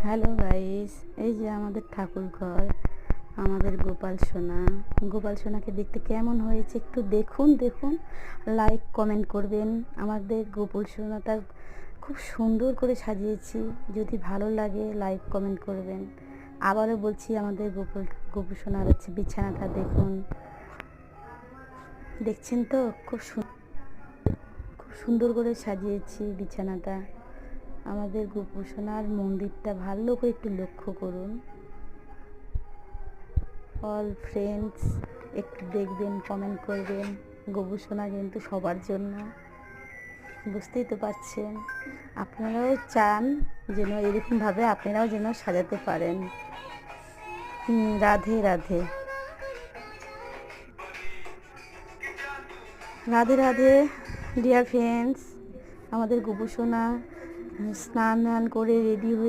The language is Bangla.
হ্যালো গাইস, এই যে আমাদের ঠাকুর ঘর, আমাদের গোপাল সোনাকে দেখতে কেমন হয়েছে একটু দেখুন দেখুন। লাইক কমেন্ট করবেন। আমাদের গোপাল সোনাটা খুব সুন্দর করে সাজিয়েছি, যদি ভালো লাগে লাইক কমেন্ট করবেন। আবারও বলছি, আমাদের গোপাল সোনার হচ্ছে বিছানাটা দেখুন, দেখছেন তো? খুব সুন্দর করে সাজিয়েছি বিছানাটা। আমাদের গোপাল সোনার মন্দিরটা ভালো করে একটু লক্ষ্য করুন। অল ফ্রেন্ডস একটু দেখবেন, কমেন্ট করবেন। গোপাল সোনা কিন্তু সবার জন্য, বুঝতেই তো পারছেন। আপনারাও চান যেন এরকমভাবে আপনারাও যেন সাজাতে পারেন। Radhe Radhe, Radhe Radhe dear friends. আমাদের গোপাল সোনা স্নান করে রেডি হয়ে